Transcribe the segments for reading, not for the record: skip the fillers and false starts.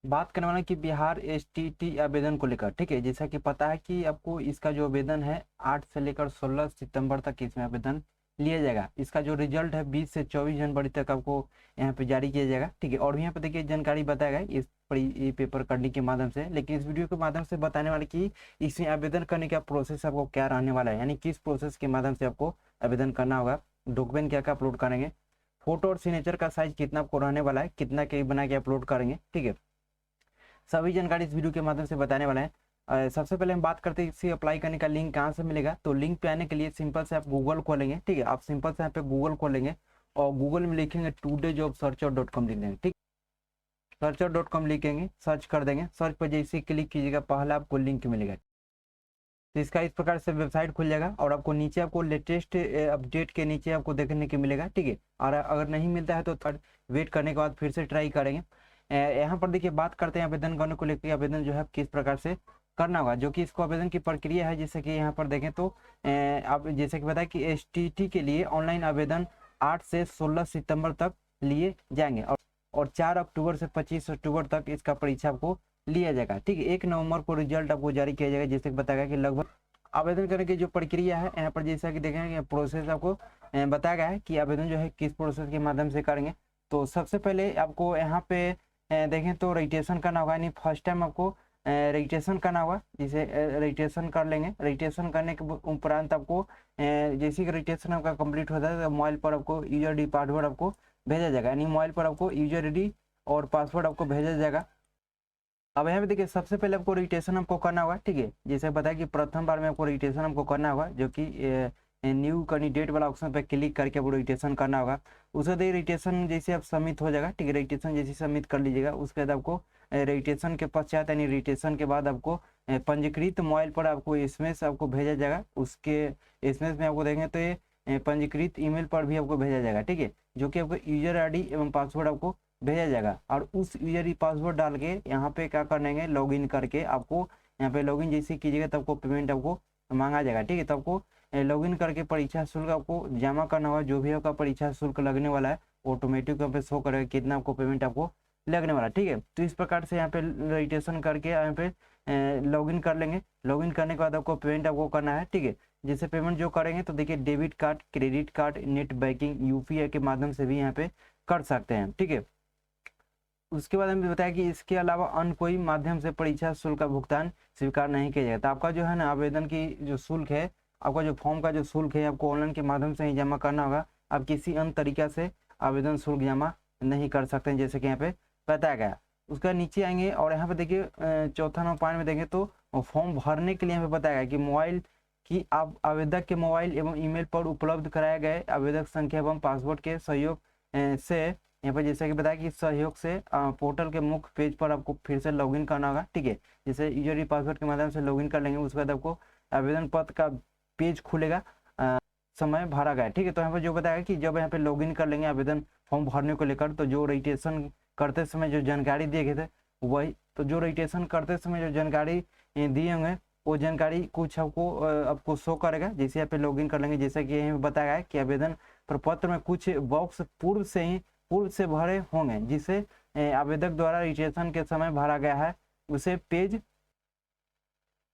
बात करने वाला कि बिहार एसटीटी आवेदन को लेकर, ठीक है। जैसा कि पता है कि आपको इसका जो आवेदन है 8 से लेकर 16 सितंबर तक इसमें आवेदन लिया जाएगा। इसका जो रिजल्ट है 20 से 24 जनवरी तक आपको यहाँ पे जारी किया जाएगा, ठीक है। और यहाँ पे देखिए जानकारी बताया गया इस ये पेपर करने के माध्यम से, लेकिन इस वीडियो के माध्यम से बताने वाले कि इसमें आवेदन करने का प्रोसेस आपको क्या रहने वाला है, यानी किस प्रोसेस के माध्यम से आपको आवेदन करना होगा, डॉक्यूमेंट क्या क्या अपलोड करेंगे, फोटो और सिग्नेचर का साइज कितना आपको रहने वाला है, कितना के बना के अपलोड करेंगे, ठीक है। सभी जानकारी इस वीडियो के माध्यम से बताने वाला है। सबसे पहले हम बात करते हैं इसे अप्लाई करने का लिंक कहाँ से मिलेगा। तो लिंक पे आने के लिए सिंपल से आप गूगल खोलेंगे, ठीक है। आप सिंपल से यहाँ पे गूगल खोलेंगे और गूगल में लिखेंगे todayjobsearcher.com लिख देंगे, ठीक। searcher.com लिखेंगे, सर्च कर देंगे। सर्च पर जैसे क्लिक कीजिएगा पहला आपको लिंक मिलेगा। तो इसका इस प्रकार से वेबसाइट खुल जाएगा और आपको नीचे आपको लेटेस्ट अपडेट के नीचे आपको देखने को मिलेगा, ठीक है। और अगर नहीं मिलता है तो थोड़ा वेट करने के बाद फिर से ट्राई करेंगे। यहाँ पर देखिए बात करते हैं आवेदन करने को लेकर, आवेदन जो है किस प्रकार से करना होगा, जो कि इसको आवेदन की प्रक्रिया है। जैसे कि यहाँ पर देखें तो आप जैसे कि बताया कि एसटीटी के लिए ऑनलाइन आवेदन 8 से 16 सितंबर तक लिए जाएंगे और 4 अक्टूबर से 25 अक्टूबर तक इसका परीक्षा आपको लिया जाएगा, ठीक है। 1 नवंबर को रिजल्ट आपको जारी किया जाएगा। जैसे कि बताया कि लगभग आवेदन करने की जो प्रक्रिया है यहाँ पर जैसा कि देखेंगे प्रोसेस आपको बताया गया है कि आवेदन जो है किस प्रोसेस के माध्यम से करेंगे। तो सबसे पहले आपको यहाँ पे देखें तो रजिस्ट्रेशन करना होगा, यानी फर्स्ट टाइम आपको रजिस्ट्रेशन करना होगा। जिसे रजिस्ट्रेशन कर लेंगे, रजिस्ट्रेशन करने के उपरांत आपको जैसे कि रजिस्ट्रेशन आपका कंप्लीट होता है तो मोबाइल पर आपको यूजर आई डी पासवर्ड आपको भेजा जाएगा, यानी मोबाइल पर आपको यूजर आई डी और पासवर्ड आपको भेजा जाएगा। अब यहाँ पे देखिए सबसे पहले आपको रजिस्ट्रेशन आपको करना होगा, ठीक है। जैसे बताया कि प्रथम बार में आपको रजिस्ट्रेशन आपको करना होगा, जो कि न्यू कैंडिडेट वाला ऑप्शन पे क्लिक करके आपको रजिस्ट्रेशन करना होगा। उसके बाद रजिस्ट्रेशन जैसे आप सबमिट हो जाएगा, ठीक है। रजिस्ट्रेशन जैसे सबमिट कर लीजिएगा उसके बाद आपको रजिस्ट्रेशन के पश्चात यानी रजिस्ट्रेशन के बाद आपको पंजीकृत मोबाइल पर आपको एसएमएस आपको भेजा जाएगा। उसके एसएमएस में आपको देखेंगे तो ये पंजीकृत ईमेल पर भी आपको भेजा जाएगा, ठीक है। जो कि आपको यूजर आईडी एवं पासवर्ड आपको भेजा जाएगा और उस यूजर आई पासवर्ड डाल के यहाँ पे क्या करेंगे लॉगिन करके आपको यहाँ पे लॉगिन जैसे कीजिएगा तब आपको पेमेंट आपको मांगा जाएगा, ठीक है। तो आपको लॉगिन करके परीक्षा शुल्क आपको जमा करना होगा। जो भी आपका परीक्षा शुल्क लगने वाला है ऑटोमेटिक यहाँ पे शो करेगा कितना आपको पेमेंट आपको लगने वाला, ठीक है। तो इस प्रकार से यहाँ पे रजिस्ट्रेशन करके यहाँ पे लॉगिन कर लेंगे। लॉगिन करने के बाद आपको पेमेंट आपको करना है, ठीक है। जैसे पेमेंट जो करेंगे तो देखिए debit card, credit card, net banking, UPI के माध्यम से भी यहाँ पे कर सकते हैं, ठीक है। उसके बाद हमें बताया कि इसके अलावा अन्य कोई माध्यम से परीक्षा शुल्क का भुगतान स्वीकार नहीं किया जाएगा। तो आपका जो है ना आवेदन की जो शुल्क है, आपका जो फॉर्म का जो शुल्क है आपको ऑनलाइन के माध्यम से ही जमा करना होगा। आप किसी अन्य तरीका से आवेदन शुल्क जमा नहीं कर सकते हैं, जैसे कि यहाँ पे बताया गया। उसका नीचे आएंगे और यहाँ पे देखिए चौथा नंबर पॉइंट में देखें तो फॉर्म भरने के लिए यहाँ पे बताया गया कि मोबाइल की आप आवेदक के मोबाइल एवं ईमेल पर उपलब्ध कराए गए आवेदक संख्या एवं पासवर्ड के सहयोग से यहाँ पर जैसे कि बताया कि सहयोग से पोर्टल के मुख्य पेज पर आपको फिर से लॉगिन करना होगा, ठीक है। जैसे यूजर आई डी पासवर्ड के माध्यम से लॉगिन कर लेंगे उसके बाद आपको आवेदन पत्र का पेज खुलेगा, समय भरा गया, ठीक है। तो यहाँ पर जो बताया कि जब यहाँ पे लॉगिन कर लेंगे आवेदन फॉर्म भरने को लेकर तो जो रजिस्ट्रेशन करते समय जो जानकारी दिए गए थे वही, तो जो रजिस्ट्रेशन करते समय जो जानकारी दिए होंगे वो जानकारी कुछ आपको शो करेगा जैसे यहाँ पे लॉगिन कर लेंगे। जैसे कि यहीं बताया गया कि आवेदन प्रपत्र में कुछ बॉक्स पूर्व से भरे होंगे जिसे आवेदक द्वारा रजिस्ट्रेशन के समय भरा गया है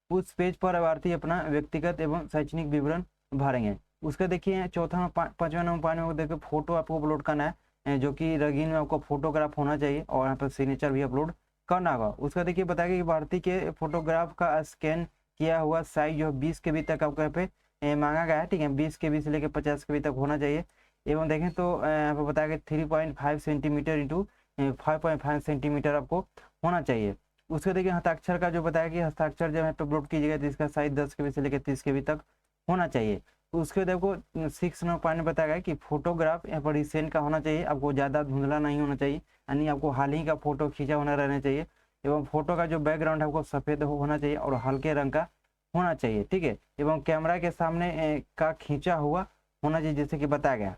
उस पेज पर अभ्यर्थी अपना व्यक्तिगत एवं शैक्षणिक विवरण भरेंगे। उसका देखिए चौथा पांचवा नंबर पॉइंट में देखिए फोटो आपको अपलोड करना है, जो कि रंगीन में आपको फोटोग्राफ होना चाहिए और यहाँ पर सिग्नेचर भी अपलोड करना होगा। उसका देखिए बताया कि भारतीय के फोटोग्राफ का स्कैन किया हुआ साइज जो 20 KB तक आपको यहाँ पे मांगा गया है, ठीक है। 20 KB से लेकर 50 KB तक होना चाहिए। एवं देखें तो यहाँ पर बताया कि 3.5 सेंटीमीटर इंटू 5.5 सेंटीमीटर आपको होना चाहिए। उसके देखिए हस्ताक्षर का जो बताया कि हस्ताक्षर जब यहाँ पे अपलोड कीजिएगा तो इसका साइज 10 KB से लेकर 30 KB तक होना चाहिए। तो उसके बाद आपको 6 नंबर पॉइंट बताया गया कि फोटोग्राफ यहाँ पर रिसेंट का होना चाहिए, आपको ज़्यादा धुंधला नहीं होना चाहिए, यानी आपको हाल ही का फोटो खींचा होना रहना चाहिए। एवं फोटो का जो बैकग्राउंड है आपको सफ़ेद होना चाहिए और हल्के रंग का होना चाहिए, ठीक है। एवं कैमरा के सामने का खींचा हुआ होना चाहिए, जैसे कि बताया गया।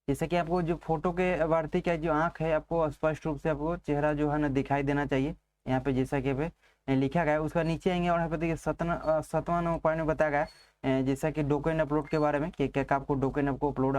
जैसे कि आपको जो फोटो के अभ्यर्थी का जो आंख है आपको स्पष्ट रूप से आपको चेहरा जो है ना दिखाई देना चाहिए, यहाँ पे जैसा कि पे लिखा गया है। उसका नीचे आएंगे और यहाँ पे देखिए सतवां नंबर पॉइंट में बताया गया है जैसा कि डॉक्यूमेंट अपलोड के बारे में कि क्या आपको डॉक्यूमेंट आपको अपलोड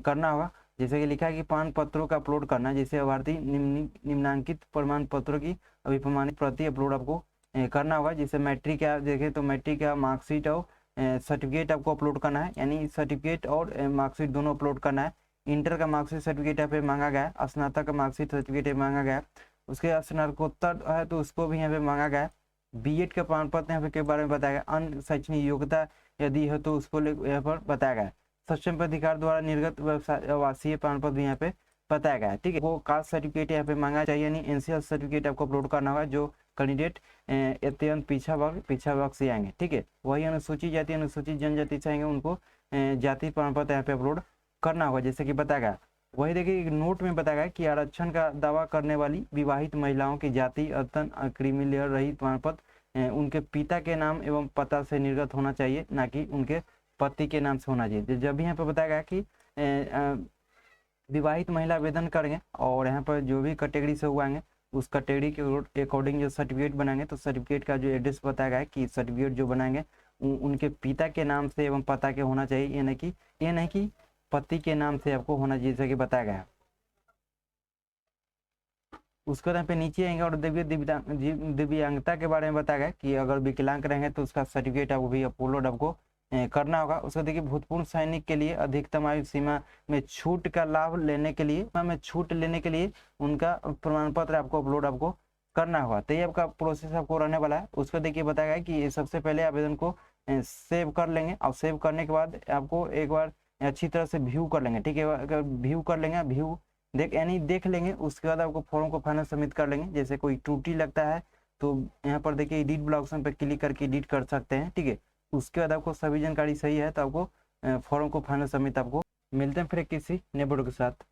करना होगा। जैसे कि लिखा है कि प्रमाण पत्रों का अपलोड करना, जैसे अभ्यर्थी निम्नांकित प्रमाण पत्रों की अभिप्रमाणित प्रति अपलोड आपको करना होगा। जैसे मैट्रिक का देखें तो मैट्रिक का मार्कशीट और सर्टिफिकेट आपको अपलोड करना है, यानी सर्टिफिकेट और मार्कशीट दोनों अपलोड करना है। इंटर का मार्कशीट सर्टिफिकेट यहाँ पे मांगा गया है, स्नातक का मार्कशीट सर्टिफिकेट मांगा गया है, उसके स्नातकोत्तर है तो उसको भी यहाँ पे मांगा गया है। बीएड का प्रमाण पत्र यहाँ पे के बारे में बताया गया, अन्य शैक्षणिक योग्यता यदि है तो उसको यहाँ पर बताया गया है। सक्षम प्राधिकार द्वारा निर्गत आवासीय प्रमाण पत्र भी यहाँ पे बताया गया है, ठीक है। वो कास्ट सर्टिफिकेट यहाँ पे मांगा चाहिए, यानी एनसीएल सर्टिफिकेट आपको अपलोड करना होगा जो कैंडिडेट अत्यंत पिछड़ा वर्ग से आएंगे, ठीक है। वही अनुसूचित जाति अनुसूचित जनजाति से आएंगे उनको जाति प्रमाण पत्र यहाँ पे अपलोड करना होगा, जैसे कि बताया गया। वही देखिए नोट में बताया गया कि आरक्षण का दावा करने वाली विवाहित महिलाओं की जाति अतन क्रीमी लेयर रहित प्रमाण पत्र उनके पिता के नाम एवं पता से निर्गत होना चाहिए, ना कि उनके पति के नाम से होना चाहिए। जब भी यहाँ पे बताया गया कि विवाहित महिला आवेदन करेंगे और यहाँ पर जो भी कैटेगरी से हुआएंगे उस कैटेगरी के अकॉर्डिंग जो सर्टिफिकेट बनाएंगे तो सर्टिफिकेट का जो एड्रेस बताया गया है कि सर्टिफिकेट जो बनाएंगे उनके पिता के नाम से एवं पता के होना चाहिए, ये नहीं कि पति के नाम से आपको होना चाहिए, जैसे कि बताया गया है। उसके बाद यहाँ पे नीचे आएंगे और दिव्यांगता के बारे में बताया गया कि अगर विकलांग रहेंगे तो उसका सर्टिफिकेट आपको भी अपलोड आपको करना होगा। उसका देखिए भूतपूर्व सैनिक के लिए अधिकतम आयु सीमा में छूट का लाभ लेने के लिए उनका प्रमाण पत्र आपको अपलोड आपको करना होगा। तो ये आपका प्रोसेस आपको रहने वाला है। उसको देखिए बताया गया कि सबसे पहले आवेदन को सेव कर लेंगे और सेव करने के बाद आपको एक बार अच्छी तरह से व्यू कर लेंगे, ठीक है। अगर व्यू कर लेंगे व्यू देख लेंगे, उसके बाद आपको फॉर्म को फाइनल सबमिट कर लेंगे। जैसे कोई त्रुटि लगता है तो यहाँ पर देखिए एडिट ब्लॉक ऑप्शन पर क्लिक करके एडिट कर सकते हैं, ठीक है। उसके बाद आपको सभी जानकारी सही है तो आपको फॉर्म को फाइनल सबमिट आपको मिलते हैं फिर किसी नए वीडियो के साथ।